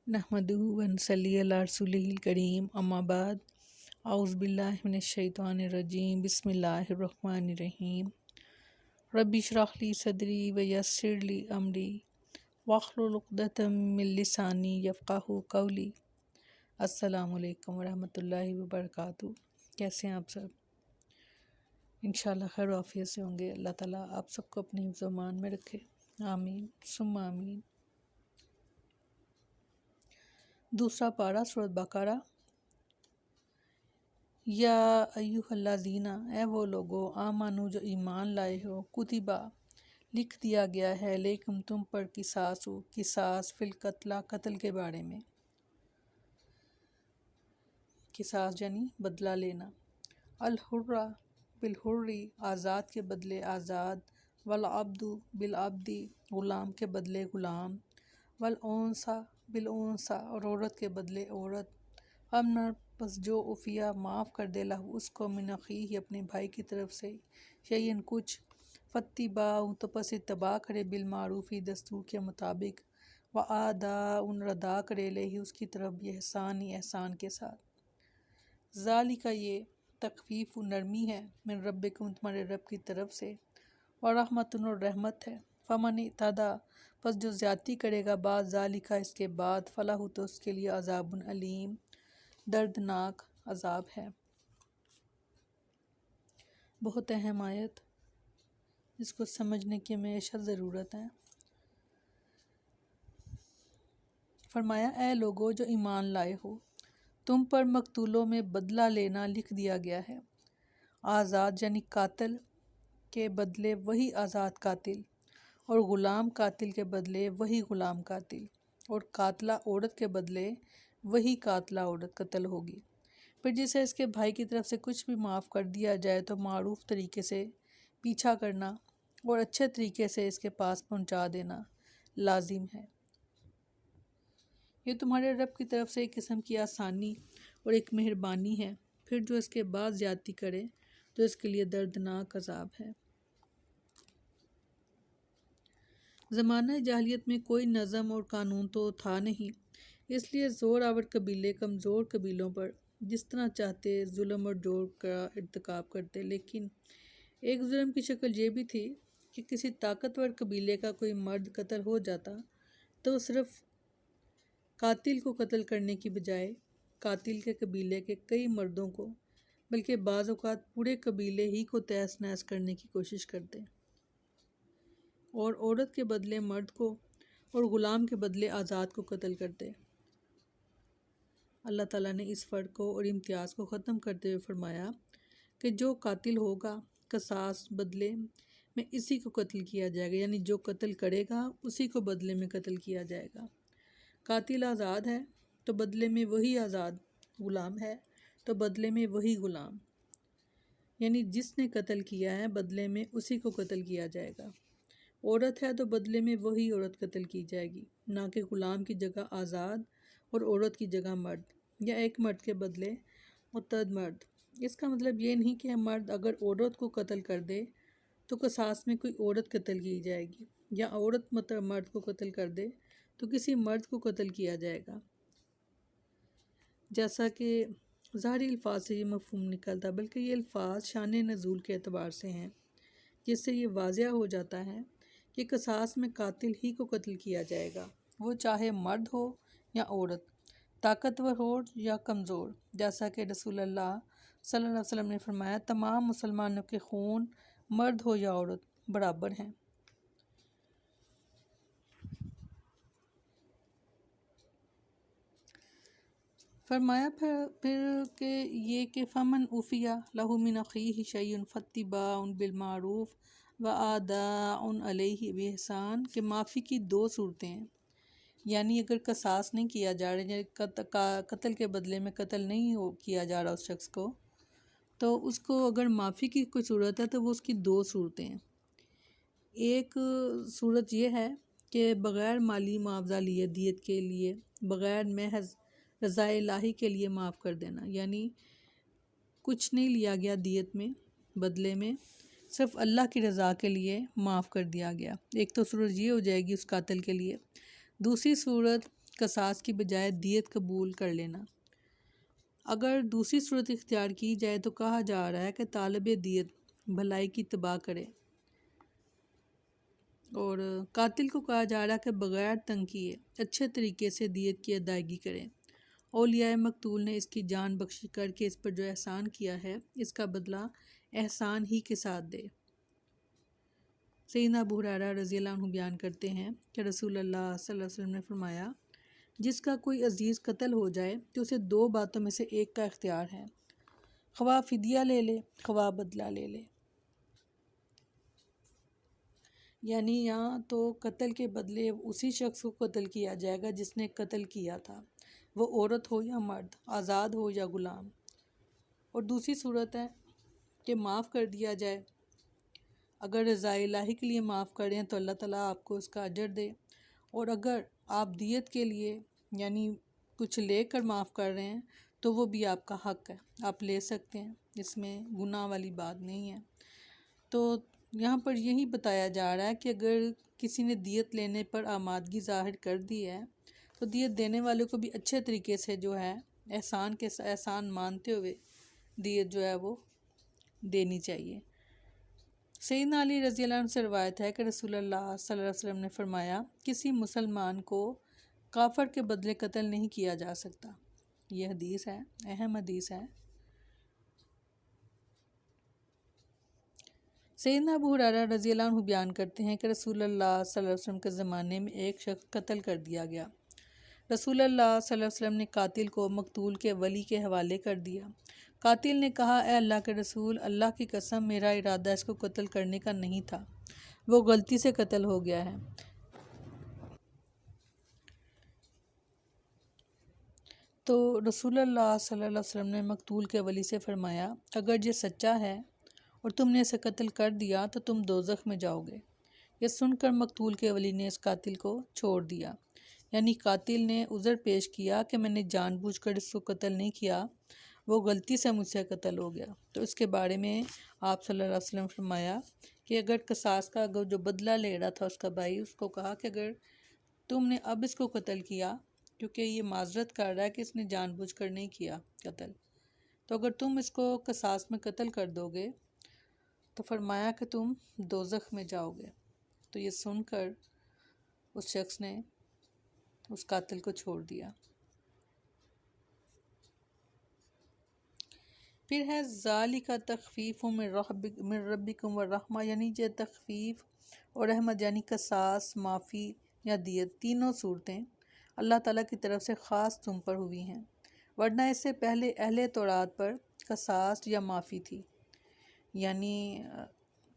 नहमदुहु व नसल्ली अला रसूलिहिल करीम अम्मा बाद औज़ु बिल्लाहि मिनश शैतानिर रजीम बिस्मिल्लाहिर रहमानिर रहीम रब्बि इश्रह ली सदरी व यस्सिर ली अमरी वहलुल उक़दतम मिन लिसानी यफ़क़हू क़ौली। अस्सलामु अलैकुम व रहमतुल्लाहि व बरकातुहू। कैसे हैं आप सब? इंशाअल्लाह खैर आफियत से होंगे। अल्लाह ताला आप सबको अपने हिफ्ज़ व अमान में रखे, आमीन सुम्मा आमीन। दूसरा पारा सूरत बकरा। या अय्युहल्लज़ीना, ए वो लोगो, आमानु जो ईमान लाए हो, कुतिबा लिख दिया गया है, लेकिन तुम पर किसास फिल कत्ला, कत्ल के बारे में। किसास यानी बदला लेना। अल हुर्रा बिल हुर्री, आज़ाद के बदले आज़ाद। वल अब्दु बिल अब्दी, ग़ुलाम के बदले ग़ुलाम। वल उन्सा बिल उन्सा, और औरत के बदले औरत। अमन, बस जो उफ़िया माफ़ कर दे लहू उसको, मिन अख़ीही, अपने भाई की तरफ से, शैयन कुछ। फ़त्तिबाउ, तो पस इत्तबा करे, बिल मारूफ़ी, दस्तूर के मुताबिक। व आदा, उन रदा करे, लेही, उसकी तरफ, एहसानी, एहसान के साथ। ज़ालिका, ये तख़फ़ीफ़ नरमी है, मिन रब्बिकुम, तुम्हारे रब की तरफ से। और रहमतुन, और रहमत है। फ़मन इत्तदा, बस जो ज़्यादती करेगा बाद ज़ालिका, इसके बाद, फ़लहु, तो उसके लिए अज़ाबुन अलीम, दर्दनाक अज़ाब है। बहुत अहम आयत, जिसको समझने की हमेशा ज़रूरत है। फरमाया, ए लोगो जो ईमान लाए हो, तुम पर मकतूलों में बदला लेना लिख दिया गया है। आज़ाद यानी कातिल के बदले वही आज़ाद कातिल, और ग़ुलाम कातिल के बदले वही ग़ुलाम कातिल, और कातला औरत के बदले वही कातला औरत कत्ल होगी। फिर जिसे इसके भाई की तरफ से कुछ भी माफ़ कर दिया जाए तो मारूफ़ तरीके से पीछा करना और अच्छे तरीके से इसके पास पहुंचा देना लाजिम है। ये तुम्हारे रब की तरफ से एक किस्म की आसानी और एक मेहरबानी है। फिर जो इसके बाद ज़्यादती करे तो इसके लिए दर्दनाक अज़ाब है। ज़माना जाहिलियत में कोई नज़म और कानून तो था नहीं, इसलिए ज़ोर आवर कबीले कमज़ोर कबीलों पर जिस तरह चाहते जुल्म और जोर का इर्तिकाब करते। लेकिन एक जुल्म की शक्ल ये भी थी कि किसी ताकतवर कबीले का कोई मर्द कत्ल हो जाता तो सिर्फ कातिल को कत्ल करने की बजाय कातिल के कबीले के कई मर्दों को, बल्कि बाज़ औक़ात पूरे कबीले ही को तहस नहस करने की कोशिश करते, और औरत के बदले मर्द को और ग़ुलाम के बदले आज़ाद को कत्ल करते। अल्लाह ताला ने इस फ़र्क को और इम्तियाज़ को ख़त्म करते हुए फरमाया कि जो कातिल होगा, कसास बदले में इसी को कत्ल किया जाएगा, यानी जो कत्ल करेगा उसी को बदले में कत्ल किया जाएगा। कातिल आज़ाद है तो बदले में वही आज़ाद, ग़ुलाम है तो बदले में वही ग़ुलाम, यानी जिसने कत्ल किया है बदले में उसी को कत्ल किया जाएगा। औरत है तो बदले में वही औरत कत्ल की जाएगी, ना कि ग़ुलाम की जगह आज़ाद और औरत की जगह मर्द, या एक मर्द के बदले मुतअद्दिद मर्द। इसका मतलब ये नहीं कि मर्द अगर औरत को कत्ल कर दे तो कसास में कोई औरत कत्ल की जाएगी, या औरत मर्द को कत्ल कर दे तो किसी मर्द को कत्ल किया जाएगा। जैसा कि ज़ाहिरी अल्फाज से ये मफ़हूम निकलता, बल्कि ये अल्फाज शान नज़ूल के एतबार से हैं, जिससे ये वाज़िया हो जाता है कि कसास में कातिल ही को कत्ल किया जाएगा, वो चाहे मर्द हो या औरत, ताकतवर हो या कमज़ोर। जैसा कि रसूलुल्लाह सल्लल्लाहु अलैहि वसल्लम ने फरमाया, तमाम मुसलमानों के खून, मर्द हो या औरत, बराबर हैं। फरमाया फिर के ये कि फ़मन उफ़िया लहू मिन अख़ीही शैउन फ़त्तिबाउन बिल मारूफ़ व आदाउन अलैहि बिइहसान, के माफ़ी की दो सूरतें हैं। यानी अगर कसास नहीं किया जा रहा, कत्ल के बदले में कत्ल नहीं किया जा रहा उस शख्स को, तो उसको अगर माफ़ी की कोई सूरत है तो वो उसकी दो सूरतें हैं। एक सूरत ये है कि बग़ैर माली मुआवजा लिए दियत के लिए, बग़ैर महज़ रज़ा इलाही के लिए माफ़ कर देना, यानी कुछ नहीं लिया गया दियत में, बदले में सिर्फ़ अल्लाह की रज़ा के लिए माफ़ कर दिया गया। एक तो सूरत ये हो जाएगी उस कातिल के लिए। दूसरी सूरत कसास की बजाय दियत कबूल कर लेना। अगर दूसरी सूरत इख्तियार की जाए तो कहा जा रहा है कि तालिब दियत भलाई की तबाह करे, और कातिल को कहा जा रहा है कि बग़ैर तंग किए अच्छे तरीके से दियत की अदायगी करें। औलियाए मकतूल ने इसकी जान बख्शी करके इस पर जो एहसान किया है इसका बदला एहसान ही के साथ दे। सैयदना अबू हुरैरा रज़ी अल्लाह अन्हु बयान करते हैं कि रसूलुल्लाह सल्लल्लाहु अलैहि वसल्लम ने फरमाया, जिसका कोई अजीज़ कत्ल हो जाए तो उसे दो बातों में से एक का इख्तियार है, ख्वाह फ़िदिया ले ले, ख्वाह बदला ले ले। यानी यहाँ तो कत्ल के बदले उसी शख्स को कत्ल किया जाएगा जिसने कत्ल किया था, वो औरत हो या मर्द, आज़ाद हो या ग़ुलाम। और दूसरी सूरत है कि माफ़ कर दिया जाए। अगर रज़ा इलाही के लिए माफ़ करें तो अल्लाह ताला आपको उसका अजर दे, और अगर आप दियत के लिए यानी कुछ लेकर माफ़ कर रहे हैं तो वो भी आपका हक़ है, आप ले सकते हैं, इसमें गुनाह वाली बात नहीं है। तो यहाँ पर यही बताया जा रहा है कि अगर किसी ने दियत लेने पर आमादगी ज़ाहिर कर दी है तो दियत देने वाले को भी अच्छे तरीके से जो है एहसान मानते हुए दियत जो है वो देनी चाहिए। सैयदना अली रज़ी अल्लाह अन्हु से रवायत है कि रसूलुल्लाह सल्लल्लाहु अलैहि वसल्लम ने फरमाया, किसी मुसलमान को काफर के बदले कत्ल नहीं किया जा सकता। यह हदीस है, अहम हदीस है। सैयदना अबू हुरैरा रज़ी अल्लाह अन्हु बयान करते हैं कि रसूलुल्लाह सल्लल्लाहु अलैहि वसल्लम के ज़माने में एक शख्स कत्ल कर दिया गया। रसूलुल्लाह सल्लल्लाहु अलैहि वसल्लम ने कातिल को मकतूल के वली के हवाले कर दिया। कातिल ने कहा, ए अल्लाह के रसूल, अल्लाह की कसम, मेरा इरादा इसको कत्ल करने का नहीं था, वो गलती से कत्ल हो गया है। तो रसूलुल्लाह सल्लल्लाहु अलैहि वसल्लम ने मकतूल के वली से फरमाया, अगर ये सच्चा है और तुमने इसे कत्ल कर दिया तो तुम दोज़ख में जाओगे। यह सुनकर मकतूल के वली ने इस कातिल को छोड़ दिया, यानी कातिल ने उज़र पेश किया कि मैंने जानबूझकर इसको कत्ल नहीं किया, वो गलती से मुझसे कत्ल हो गया। तो इसके बारे में आप सल्लल्लाहु अलैहि वसल्लम फरमाया कि अगर कसास का अगर जो बदला ले रहा था उसका भाई, उसको कहा कि अगर तुमने अब इसको कत्ल किया, क्योंकि ये माजरत कर रहा है कि इसने जानबूझकर नहीं किया कत्ल, तो अगर तुम इसको कसास में कत्ल कर दोगे तो फरमाया कि तुम दोज़ख में जाओगे। तो ये सुनकर उस शख्स ने उस कातिल को छोड़ दिया। फिर है ज़ालिका तख़फ़ीफ़ु मिन रब्बिकुम व रहमा, यानी जे तख़फ़ीफ़ और रहमत यानी कसास, माफ़ी या दियत, तीनों सूरतें अल्लाह ताला की तरफ से ख़ास तुम पर हुई हैं, वरना इससे पहले अहले तौरात पर कसास या माफ़ी थी, यानी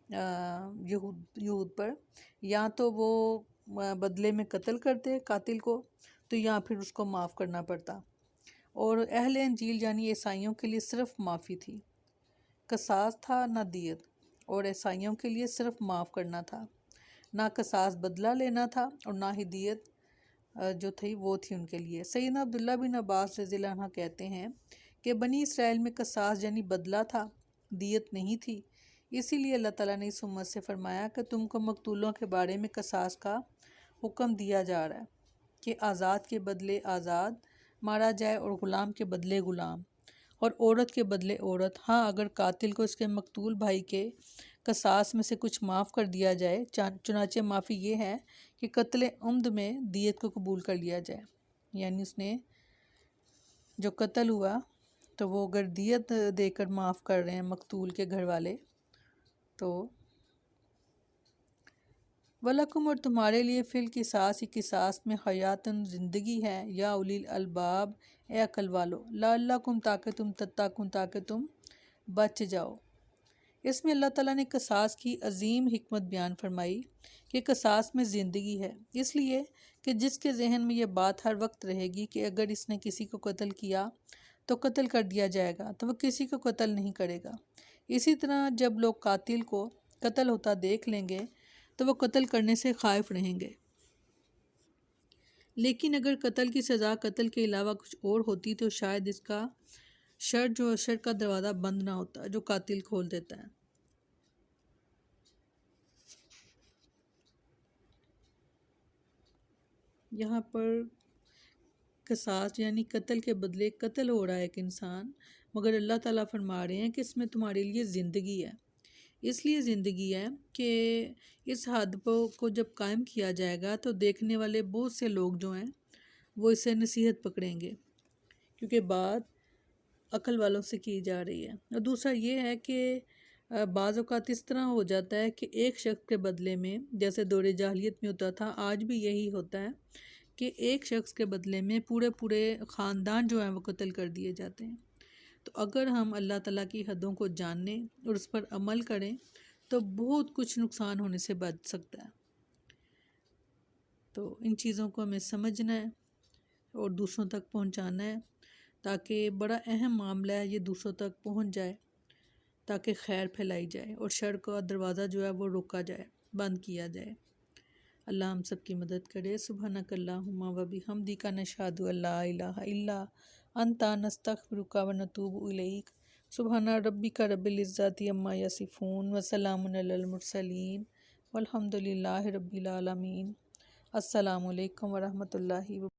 यहूद पर या तो वो बदले में कत्ल करते कातिल को, तो या फिर उसको माफ़ करना पड़ता। और अहले इंजील यानी ईसाइयों के लिए सिर्फ माफ़ी थी, कसास था ना दियत, और ईसाइयों के लिए सिर्फ माफ़ करना था, ना कसास बदला लेना था और ना ही दियत जो थी वो थी उनके लिए। सैयदना अब्दुल्लाह बिन अब्बास रज़ियल्लाहु अन्हु कहते हैं कि बनी इसराइल में कसास यानी बदला था, दियत नहीं थी। इसीलिए अल्लाह ताला ने इस उम्मत से फरमाया कि तुमको मकतूलों के बारे में कसास का हुक्म दिया जा रहा है कि आज़ाद के बदले आज़ाद मारा जाए और ग़ुलाम के बदले ग़ुलाम और औरत के बदले औरत। हाँ, अगर कातिल को इसके मकतूल भाई के कसास में से कुछ माफ़ कर दिया जाए, चुनाचे माफ़ी ये है कि कत्ल उम्द में दियत को कबूल कर लिया जाए, यानी उसने जो कत्ल हुआ तो वो अगर दियत देकर माफ़ कर रहे हैं मकतूल के घर वाले, तो वलकुम, और तुम्हारे लिए फिल किसास ही किसास में हयातन ज़िंदगी है, या उलिल अलबाब, ए अकल वालो, लअल्लकुम, ताकि तुम तत्ताकुन, ताकि तुम बच जाओ। इसमें अल्लाह ताला ने कसास की अजीम हिकमत बयान फरमाई कि कसास में ज़िंदगी है, इसलिए कि जिसके जहन में यह बात हर वक्त रहेगी कि अगर इसने किसी को कत्ल किया तो कत्ल कर दिया जाएगा, तो वह किसी को कत्ल नहीं करेगा। इसी तरह जब लोग कातिल को कत्ल होता देख लेंगे तो वो कत्ल करने से खाइफ रहेंगे। लेकिन अगर कत्ल की सज़ा कत्ल के अलावा कुछ और होती तो शायद इसका शर का दरवाज़ा बंद ना होता जो कातिल खोल देता है। यहाँ पर किसास यानी कत्ल के बदले कत्ल हो रहा है एक इंसान, मगर अल्लाह ताला फरमा रहे हैं कि इसमें तुम्हारे लिए ज़िंदगी है। इसलिए ज़िंदगी है कि इस हद को जब कायम किया जाएगा तो देखने वाले बहुत से लोग जो हैं वो इसे नसीहत पकड़ेंगे, क्योंकि बात अक्ल वालों से की जा रही है। और दूसरा ये है कि बाज़ औक़ात इस तरह हो जाता है कि एक शख्स के बदले में, जैसे दौरे जाहिलियत में होता था, आज भी यही होता है कि एक शख्स के बदले में पूरे पूरे ख़ानदान जो है वो कत्ल कर दिए जाते हैं। तो अगर हम अल्लाह ताला की हदों को जानने और उस पर अमल करें तो बहुत कुछ नुकसान होने से बच सकता है। तो इन चीज़ों को हमें समझना है और दूसरों तक पहुंचाना है, ताकि बड़ा अहम मामला है ये दूसरों तक पहुंच जाए, ताकि खैर फैलाई जाए और शर का दरवाज़ा जो है वो रोका जाए, बंद किया जाए। अल्लाह हम सब की मदद करे। सुब्हानकल्लाहुम्मा व बिहम्दिका नशहदु अल्ला इलाहा इल्ला अंता नस्तगफिरुका व नतूबु इलैक। सुब्हाना रब्बिका रब्बिल इज़्ज़ति अम्मा यसिफून व सलामुन अलल मुरसलीन वल्हम्दुलिल्लाहि रब्बिल आलमीन। अस्सलामु अलैकुम व रहमतुल्लाहि व